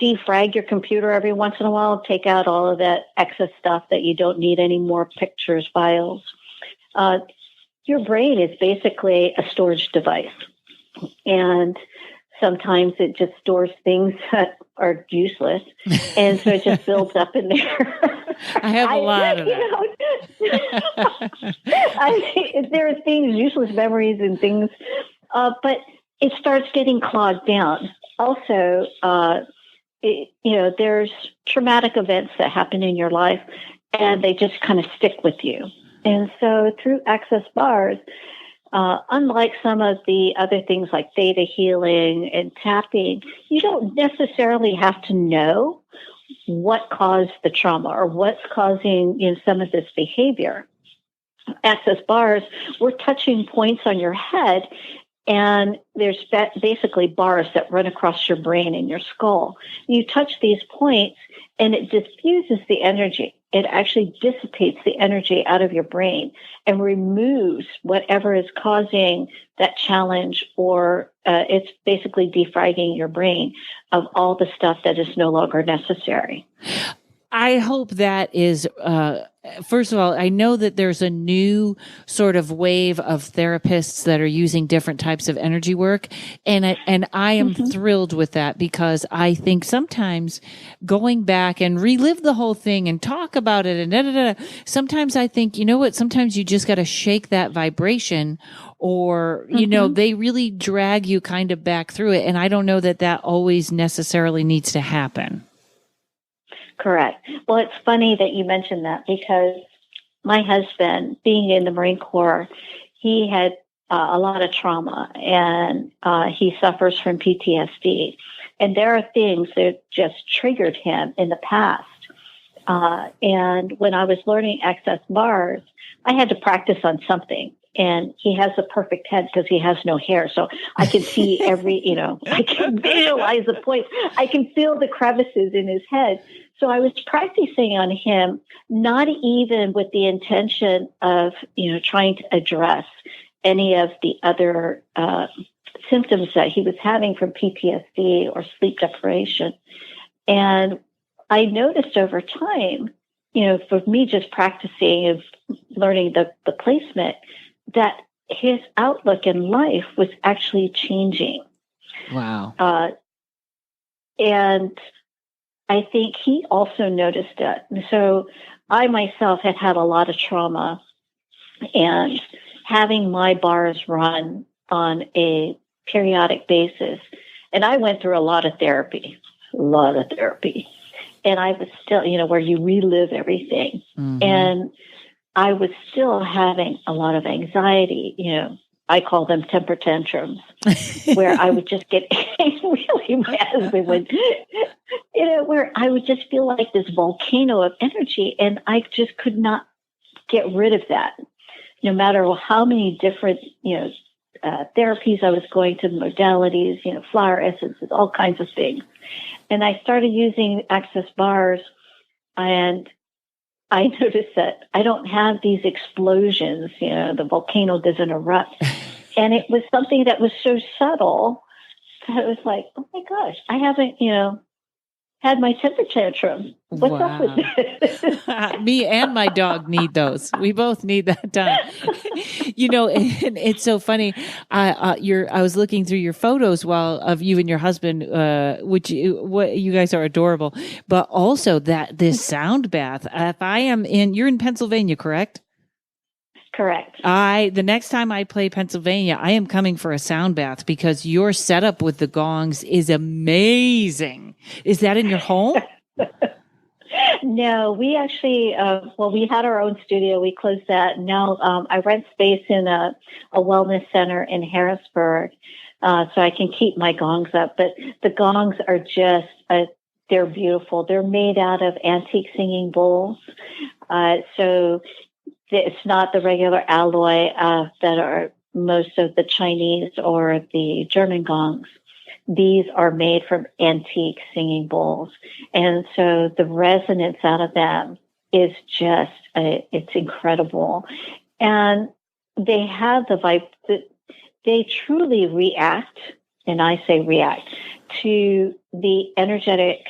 defrag your computer every once in a while, take out all of that excess stuff that you don't need anymore, pictures, files. Your brain is basically a storage device, and sometimes it just stores things that are useless, and so it just builds up in there. I have a lot of that. There are things, useless memories and things, but it starts getting clogged down. Also, there's traumatic events that happen in your life, and they just kind of stick with you. And so through access bars, unlike some of the other things like theta healing and tapping, you don't necessarily have to know what caused the trauma or what's causing some of this behavior. Access bars, we're touching points on your head, and there's basically bars that run across your brain and your skull. You touch these points, and it diffuses the energy. It actually dissipates the energy out of your brain and removes whatever is causing that challenge, or it's basically defragging your brain of all the stuff that is no longer necessary. I hope that is, first of all, I know that there's a new sort of wave of therapists that are using different types of energy work. And I am thrilled with that, because I think sometimes going back and relive the whole thing and talk about it and sometimes I think, you know what, sometimes you just got to shake that vibration, or, they really drag you kind of back through it. And I don't know that always necessarily needs to happen. Correct. Well, it's funny that you mentioned that, because my husband, being in the Marine Corps, he had a lot of trauma, and he suffers from PTSD. And there are things that just triggered him in the past. And when I was learning access bars, I had to practice on something. And he has a perfect head because he has no hair. So I can see I can visualize the points. I can feel the crevices in his head. So I was practicing on him, not even with the intention of, trying to address any of the other symptoms that he was having from PTSD or sleep deprivation. And I noticed over time, for me just practicing of learning the placement, that his outlook in life was actually changing. Wow. And I think he also noticed it. So I myself had a lot of trauma, and having my bars run on a periodic basis. And I went through a lot of therapy. And I was still, where you relive everything. Mm-hmm. And I was still having a lot of anxiety. I call them temper tantrums, where I would just get really mad where I would just feel like this volcano of energy, and I just could not get rid of that. No matter how many different, therapies I was going to, modalities, flower essences, all kinds of things. And I started using access bars, and I noticed that I don't have these explosions, the volcano doesn't erupt. And it was something that was so subtle that I was like, oh my gosh, I haven't, had my temper tantrum. What's up with this? Me and my dog need those. We both need that time. And it's so funny. I was looking through your photos of you and your husband, you guys are adorable. But also this sound bath. You're in Pennsylvania, correct? Correct. The next time I play Pennsylvania, I am coming for a sound bath, because your setup with the gongs is amazing. Is that in your home? No, we actually, we had our own studio. We closed that. Now I rent space in a wellness center in Harrisburg, so I can keep my gongs up. But the gongs are just, they're beautiful. They're made out of antique singing bowls. So it's not the regular alloy that are most of the Chinese or the German gongs. These are made from antique singing bowls. And so the resonance out of them is just, it's incredible. And they have the vibe, they truly react, and I say react, to the energetic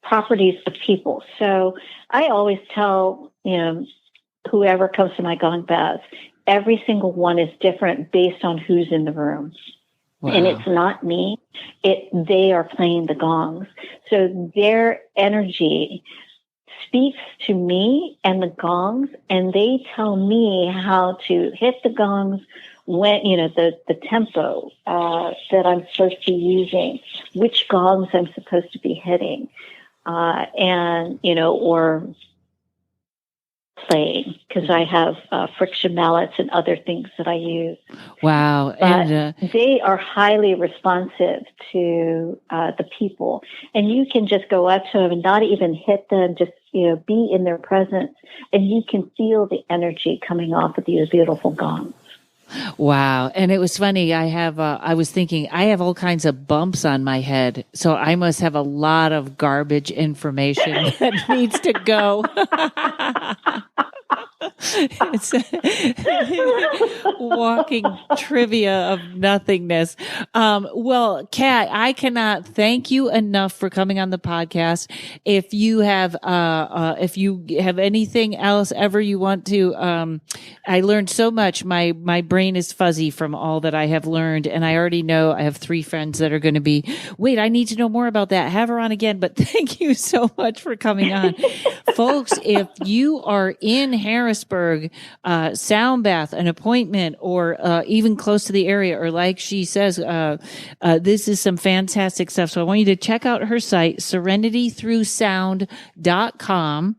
properties of people. So I always tell, whoever comes to my gong baths, every single one is different based on who's in the room. Wow. And it's not me. They are playing the gongs. So their energy speaks to me and the gongs, and they tell me how to hit the gongs, when, the tempo that I'm supposed to be using, which gongs I'm supposed to be hitting, or playing, because I have friction mallets and other things that I use. Wow. But they are highly responsive to the people. And you can just go up to them and not even hit them, just, be in their presence. And you can feel the energy coming off of these beautiful gongs. Wow. And it was funny. I was thinking, I have all kinds of bumps on my head. So I must have a lot of garbage information that needs to go. It's walking trivia of nothingness. Well, Kat, I cannot thank you enough for coming on the podcast. If you have anything else ever you want to, I learned so much. My brain is fuzzy from all that I have learned. And I already know I have 3 friends that are going to be, wait, I need to know more about that. Have her on again. But thank you so much for coming on. Folks, if you are in Harrisburg, sound bath, an appointment, or even close to the area, or like she says, this is some fantastic stuff. So I want you to check out her site, serenitythroughsound.com.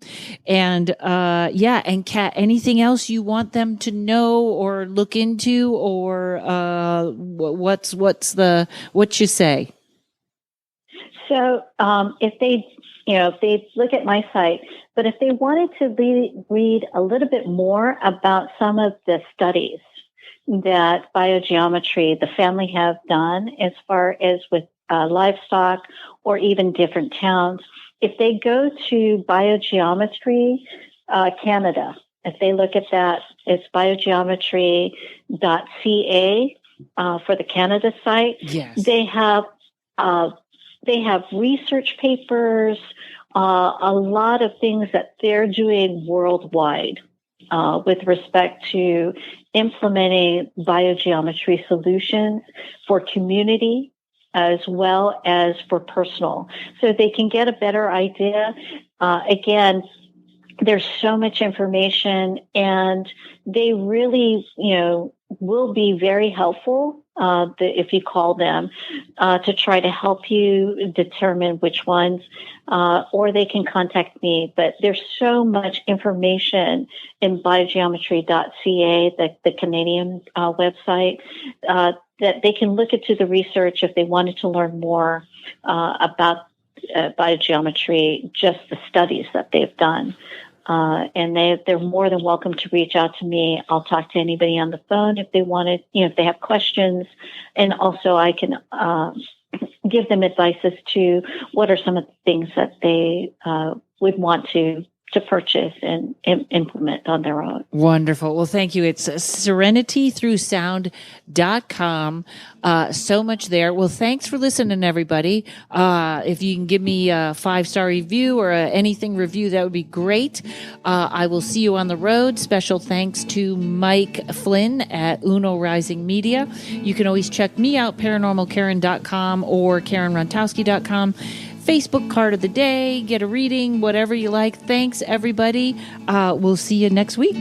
And and Kat, anything else you want them to know or look into, or what you say? So if they look at my site, but if they wanted to read a little bit more about some of the studies that biogeometry, the family have done as far as with livestock or even different towns, if they go to Biogeometry Canada, if they look at that, it's biogeometry.ca for the Canada site. Yes. They have research papers, a lot of things that they're doing worldwide with respect to implementing biogeometry solutions for community as well as for personal. So they can get a better idea. Again, there's so much information, and they really, will be very helpful if you call them to try to help you determine which ones, or they can contact me. But there's so much information in biogeometry.ca, the Canadian website, that they can look into the research if they wanted to learn more about biogeometry, just the studies that they've done. And they're more than welcome to reach out to me. I'll talk to anybody on the phone if they wanted, if they have questions. And also I can give them advice as to what are some of the things that they would want to purchase and implement on their own. Wonderful. Well, thank you. It's serenitythroughsound.com. So much there. Well, thanks for listening, everybody. If you can give me a 5-star review or anything review, that would be great. I will see you on the road. Special thanks to Mike Flynn at Uno Rising Media. You can always check me out, paranormalkaren.com or karenrontowski.com. Facebook card of the day, get a reading, whatever you like. Thanks, everybody. We'll see you next week.